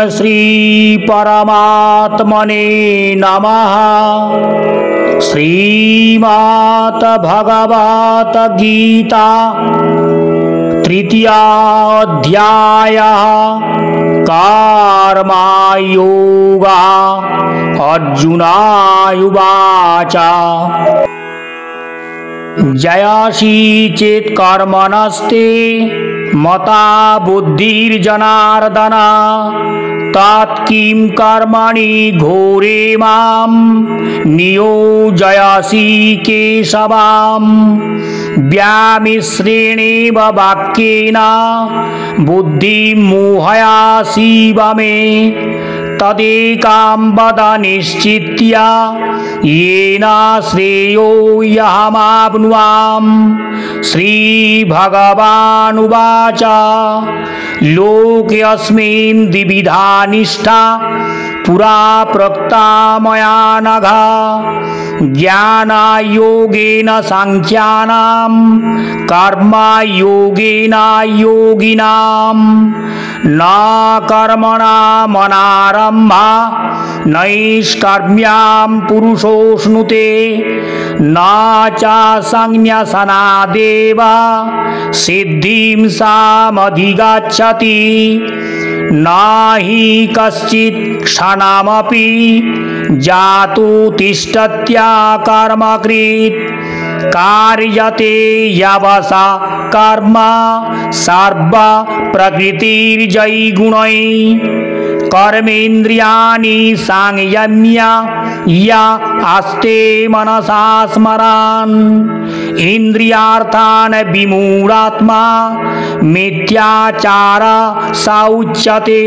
श्री परमात्मने नमः। श्रीमद् भगवत गीता तृतीयाध्यायः कर्मयोगः। अर्जुनायुवाच जयसि चेत् कर्मणस्ते मता बुद्धिर्जनार्दन तत्किं कर्मणि घोरे मां नियोजयसि केशवम्। व्यामिश्रेणेव वाक्येन बुद्धिं मोहयासीव मे तदेकां वद निश्चित्य येन श्रेयो यहमाप्नुयाम्। श्रीभगवानुवाच लोकेऽस्मिन् द्विविधा निष्ठा पुरा प्रोक्ता मया नघ। ज्ञानयोगेन सांख्यानां कर्मयोगेन योगिनां। न कर्मणामनारम्भः नैष्कर्म्यां पुरुषोऽश्नुते न च संन्यसनादेव सिद्धिं सामधिगच्छति। न हि कश्चित् क्षणमपि जातु तिष्ठत्यकर्मकृत् कार्यते यवसा कर्म सर्व प्रकृतिर्जैगुणैः। कर्मेन्द्रियाणि संयम्य या आस्ते मनसा स्मरान् इन्द्रियार्थान् विमूढात्मा मिथ्याचार स उच्यते।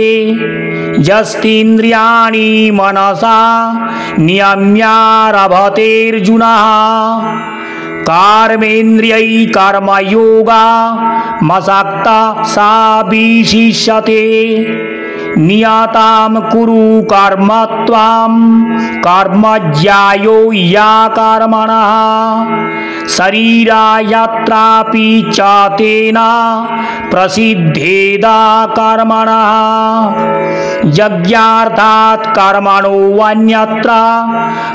यस्तीन्द्रियाणि मनसा नियम्यारभतेऽर्जुन कर्मेन्द्रियै कर्मयोगा मसक्तः स विशिष्यते। नियतां कुरु कर्म त्वं कर्मज्यायो या कर्मणः शरीरायात्रापि च तेन प्रसिद्धेद कर्मणः। यज्ञार्थात् कर्मणो अन्यत्र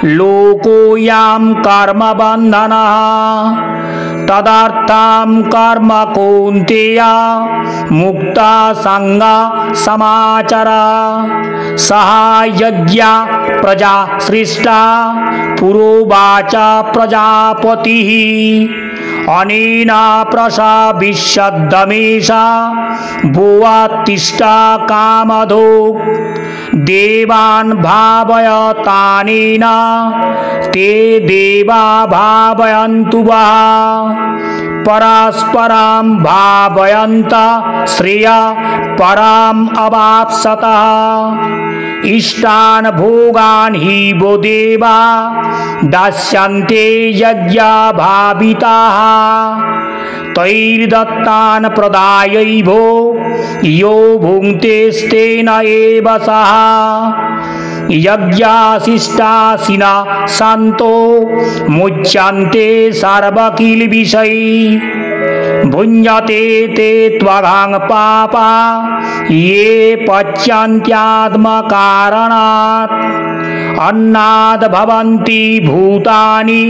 लोकोऽयं कर्मबन्धनः। तदर्थं कर्म कौन्तेय मुक्ता संगा समाचर। सह यज्ञा प्रजा सृष्टा पुरोवाच प्रजापतिः। अनेन प्रसविष्यद्दमेश भुवत्तिष्ठ कामधो देवान् भावयतानेन ते देवा भावयन्तु वः। परस्परं भावयन्तः श्रेय परम् अवाप्स्यतः। इष्टान् भोगान् हि वो देवा दास्यन्ते यज्ञभाविताः। तैर्दत्तान् प्रदायैभो यो भुङ्क्तेस्तेन एव सः। यज्ञाशिष्टाशिना सन्तो मुच्यन्ते सर्वकिल्बिषैः। भुञ्जते ते त्वघां पापा ये पच्यन्त्यात्मकारणात्। अन्नाद् भवन्ति भूतानि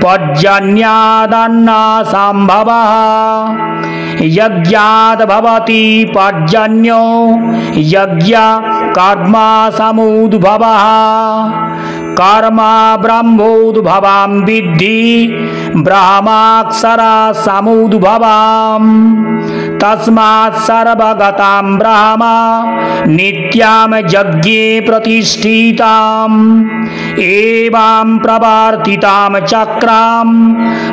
पर्जन्यादन्नसम्भवः। यज्ञाद् भवति पर्जन्यो यज्ञ कर्म समुद्भवः। कर्म ब्रह्मोद्भवं विद्धि ब्रह्माक्षरा समुद्भवम्। तस्मात् सर्वगतां ब्रह्म नित्यां यज्ञे प्रतिष्ठिताम्। एवं प्रवर्तितां चक्रां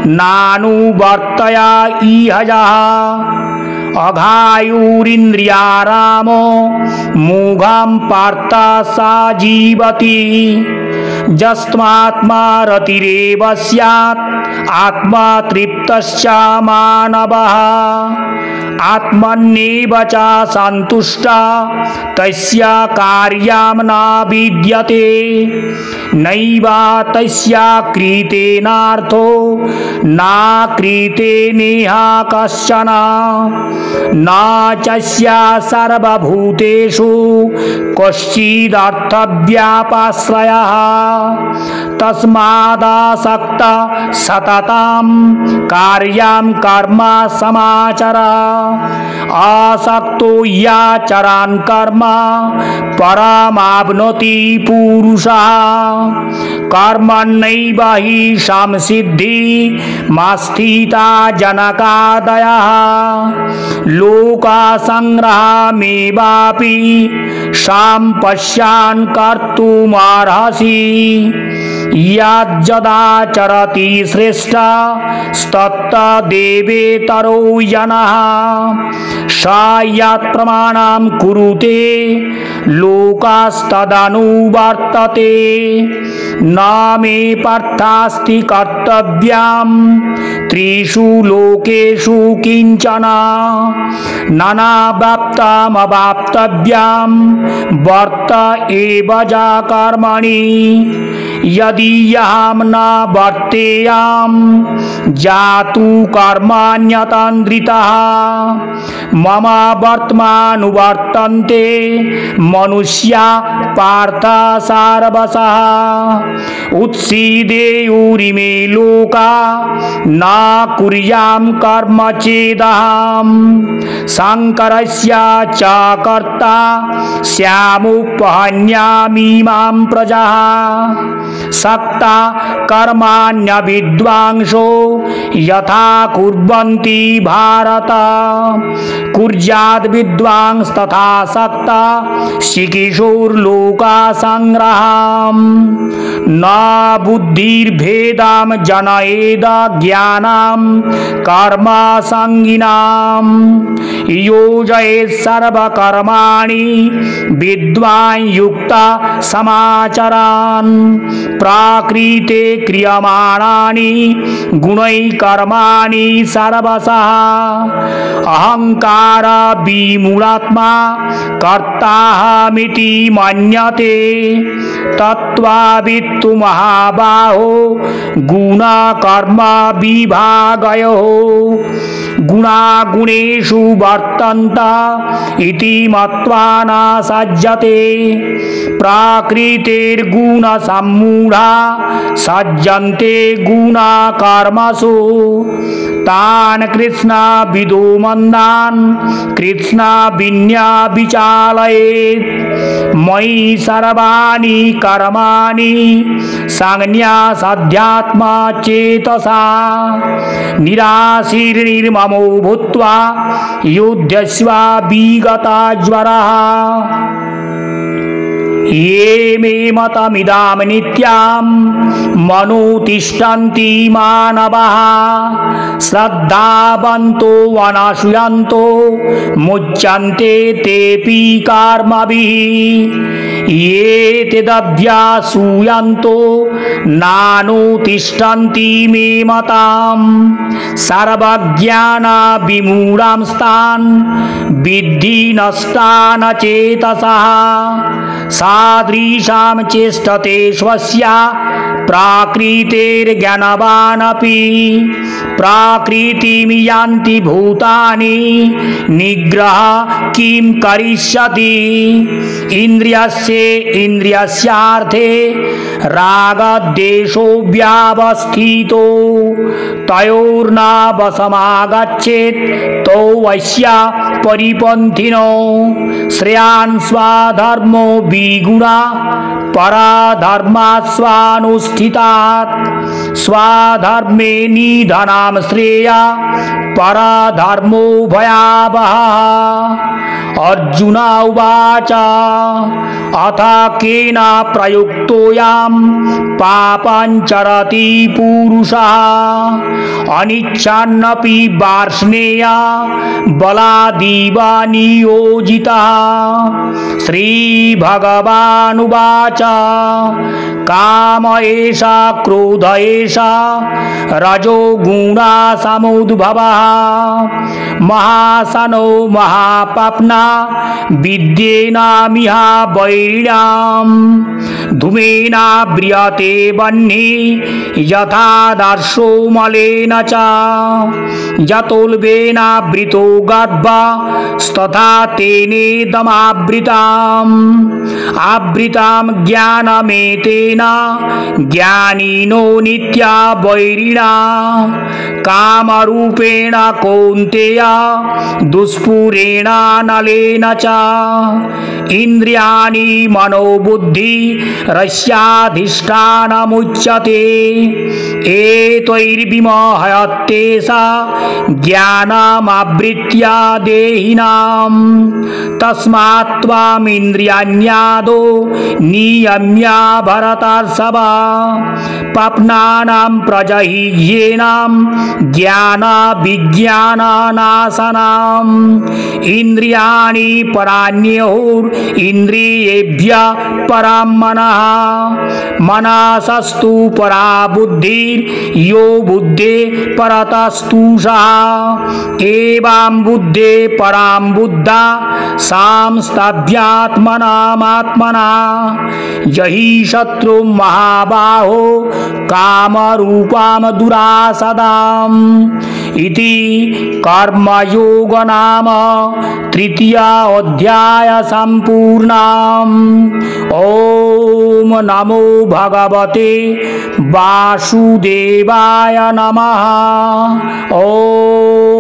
नानुवर्तय इह यः। अघायुरिन्द्रियारामो मूघं पार्थ स जीवति। यस्त्वात्मा रतिरेव स्यात् आत्मा तृप्तश्च मानवः। आत्मन्नेव च सन्तुष्टा तस्य कार्यं न विद्यते नैव तस्य कृतेनार्थो न कृतेनेह कश्चन न चस्य सर्वभूतेषु कश्चिदर्थव्यापाश्रयः तस्मादासक्त सततं कार्यं कर्म समाचर आसक्तो याचरन् कर्म परमाप्नोति पुरुषः कर्मण्यैव हि संसिद्धिमास्थिता जनकादयः लोकसङ्ग्रहमेवापि सम्पश्यन् कर्तुमर्हसि यज्जदाचरति श्रेष्ठस्तत्तदेवेतरो जनः स यत्प्रमाणं कुरुते लोकस्तदनुवर्तते न मे पार्थास्ति कर्तव्यं त्रिषु लोकेषु किञ्चन नानावाप्तमवाप्तव्यं वर्त एव च कर्मणि यदि अहं न वर्तेयं जातु कर्माण्यतन्द्रितः मम वर्त्मानुवर्तन्ते मनुष्या पार्थ सर्वशः उत्सीदेयुरिमे लोका न कुर्यां कर्म चेदहं शङ्करस्य च कर्ता स्यामुपहन्यामीमां प्रजाः सक्ता कर्माण्यविद्वांसो यथा कुर्वन्ति भारत कुर्याद् विद्वांस्तथा सक्ता शिकिशोर्लोकासङ्ग्रहम् न बुद्धिर्भेदं जनयेद ज्ञानं कर्मसङ्गिनां योजयेत् सर्वकर्माणि विद्वान् युक्ता समाचरान् प्राकृते क्रियमाणानि गुणैः कर्माणि सर्वशः अहंकार विमूढात्मा कर्ताहमिति मन्यते तत्त्ववित्तु महाबाहो गुण कर्म विभागयोः गुणागुणेषु वर्तन्त इति मत्वा न सज्जते प्राकृतेर्गुणसम्मूढा सज्जन्ते गुणकर्मसु तान् कृष्णविदो मन्दान् कृष्णविन्या विचालयेत् मयि सर्वाणि कर्माणि संन्यासाध्यात्मा चेतसा निराशीर्निर्ममो भूत्वा युध्यस्व विगता ज्वरः ये मे मतमिदां नित्यं मनुतिष्ठन्ति मानवाः श्रद्धावन्तो वनशूयन्तो मुच्यन्ते तेऽपि कर्मभिः ये तदभ्यासूयन्तो नानुतिष्ठन्ति मे मतां सर्वज्ञानविमूढांस्तान् विद्धि नष्टान् चेतसः सादृशां चेष्टते स्वस्य प्राकृतेर्ज्ञानवानपि प्राकृतिं यान्ति भूतानि निग्रह किं करिष्यति इंद्रियस्य इंद्रियस्यार्थे रागद्वेषो व्यावस्थितो तयोर्न वशमागच्छेत् तौ वश्य परिपन्थिनो श्रेयान् स्वधर्मो विगुणा पराधर्मात् स्वानुष्ठितात् स्वधर्मे निधनां श्रेया पराधर्मो भयावहः अर्जुन उवाच अथ केन प्रयुक्तोऽयं पापञ्चरति पुरुषः अनिच्छन्नपि वार्ष्णेय बलादिव नियोजितः श्रीभगवानुवाच काम एषा क्रोध एषा रजो गुणा समुद्भवः महासनो महापाप्ना विद्येनामिह वैरिणाम् धूमेना व्रियते वह्निः यथा दर्शो मलेन च यतोल्बेनावृतो गर्भस्तथा तेनेदमावृताम् आवृतां ज्ञानमेतेन ज्ञानिनो नित्या वैरिणा कामरूपेण कौन्तेय दुष्पूरेण नलेन च इंद्रियाणि मनोबुद्धि रस्याधिष्ठानमुच्यते एतैर्विमोहयत्येषा ज्ञानमावृत्य देहिनाम् तस्मात् त्वामिन्द्रियाण्यादो नियम्य भरतर्षभ पाप्नानां प्रजह्येनां ज्ञान विज्ञाननाशनम् इंद्रियाणि पराण्योरिन्द्रियेभ्यः परं मनः मनसस्तु परा बुद्धिर् यो बुद्धे परतस्तु सः एवं बुद्धे परां बुद्धा सांस्तभ्यात्मनामात्मना यही शत्रु महाबाहो कामरूपां दुरासदाम् इति कर्मयोग नाम तृतीय अध्याय संपूर्णम्। ओम नमो भगवते वासुदेवाय नमः। ओम